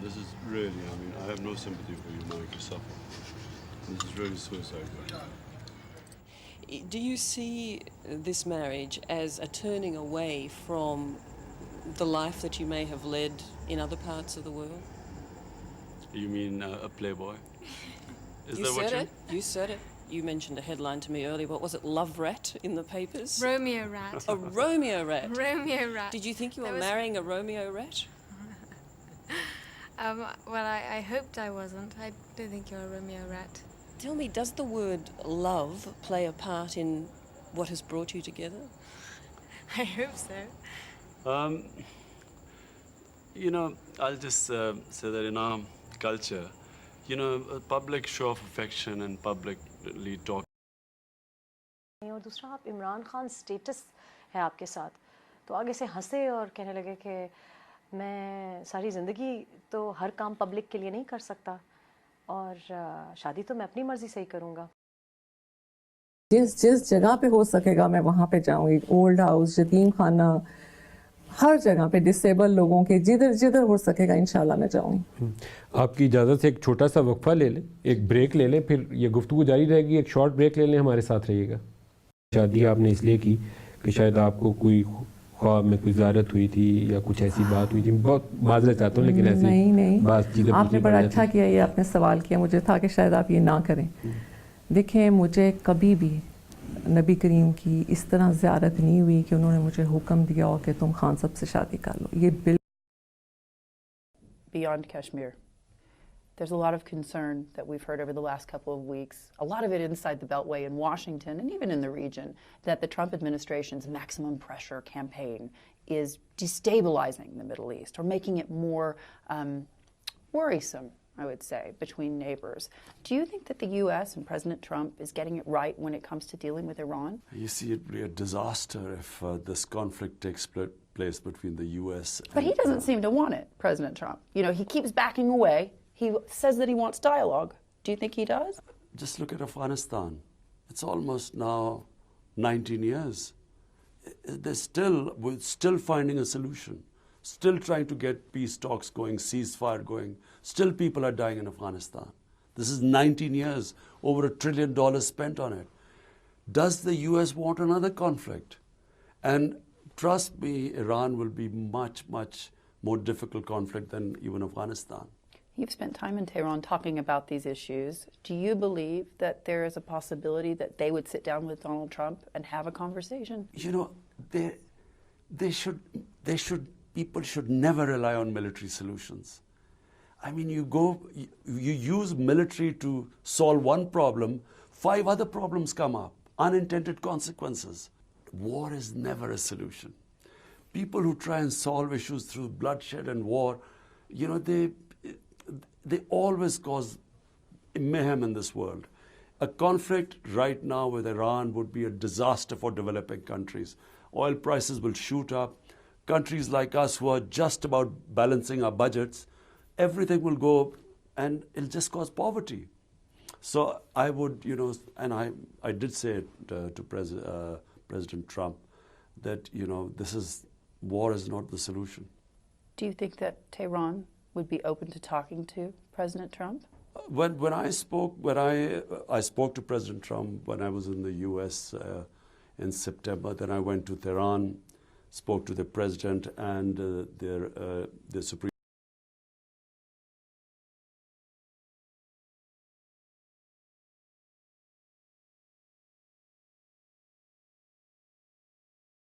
this is really, I mean, I have no sympathy for you knowing you suffer. This is really suicidal. Do you see this marriage as a turning away from the life that you may have led in other parts of the world? You mean a playboy? Is You that what said you... it. You said it. You mentioned a headline to me earlier. What was it? Love rat in the papers? Romeo rat. A Romeo rat. Romeo rat. Did you think you were That was- marrying a Romeo rat? Well, I hoped I wasn't. I don't think you're a Romeo rat. Tell me, does the word love play a part in what has brought you together? I hope so. You know, I'll just say that in our culture, you know, a public show of affection and publicly talk. और दूसरा आप Imran Khan status है आपके साथ तो आगे से हंसे और कहने लगे कि मैं सारी ज़िंदगी तो हर काम पब्लिक के लिए नहीं कर सकता और शादी तो मैं अपनी मर्ज़ी से ही करूँगा जिस जगह पे हो सकेगा मैं वहाँ पे जाऊँगी ओल्ड हाउस यतीम खाना हर जगह पे डिसेबल लोगों के जिधर जिधर हो सकेगा इंशाल्लाह मैं जाऊँगी आपकी इजाज़त से एक छोटा सा वक्फा ले लें एक ब्रेक ले लें फिर ये गुफ्तगू जारी रहेगी एक शॉर्ट ब्रेक ले लें हमारे साथ रहिएगा शादी आपने इसलिए की कि शायद आपको कोई ख्वाब में कोई ज़ारत हुई थी या कुछ ऐसी बात हुई थी बहुत माजरत चाहता हूँ लेकिन ऐसी नहीं आपने बड़ा अच्छा किया ये आपने सवाल किया मुझे था कि शायद आप ये ना करें देखें मुझे कभी भी नबी करीम की इस तरह ज़ियारत नहीं हुई कि उन्होंने मुझे हुक्म दिया हो कि तुम खान साहब से शादी कर लो ये bill Beyond Kashmir. There's a lot of concern that we've heard over the last couple of weeks, a lot of it inside the Beltway in Washington and even in the region, that the Trump administration's maximum pressure campaign is destabilizing the Middle East or making it more worrisome, I would say, between neighbors. Do you think that the U.S. and President Trump is getting it right when it comes to dealing with Iran? You see, it would be a disaster if this conflict takes place between the U.S. But he doesn't seem to want it, President Trump. You know, he keeps backing away. He says that he wants dialogue. Do you think he does? Just look at Afghanistan. It's almost now 19 years. We're still finding a solution. Still trying to get peace talks going, ceasefire going. Still people are dying in Afghanistan. This is 19 years, over $1 trillion spent on it. Does the US want another conflict? And trust me, Iran will be much, much more difficult conflict than even Afghanistan. You've spent time in Tehran talking about these issues. Do you believe that there is a possibility that they would sit down with Donald Trump and have a conversation? You know, people should never rely on military solutions. I mean, you use military to solve one problem, 5 other problems come up, unintended consequences. War is never a solution. People who try and solve issues through bloodshed and war, you know, they always cause mayhem in this world. A conflict right now with Iran would be a disaster for developing countries. Oil prices will shoot up. Countries like us who are just about balancing our budgets, everything will go and it'll just cause poverty. So I would, you know, and I did say it to President Trump that, you know, war is not the solution. Do you think that Tehran would be open to talking to President Trump? When I spoke to President Trump when I was in the U.S. In September. Then I went to Tehran, spoke to the president and the Supreme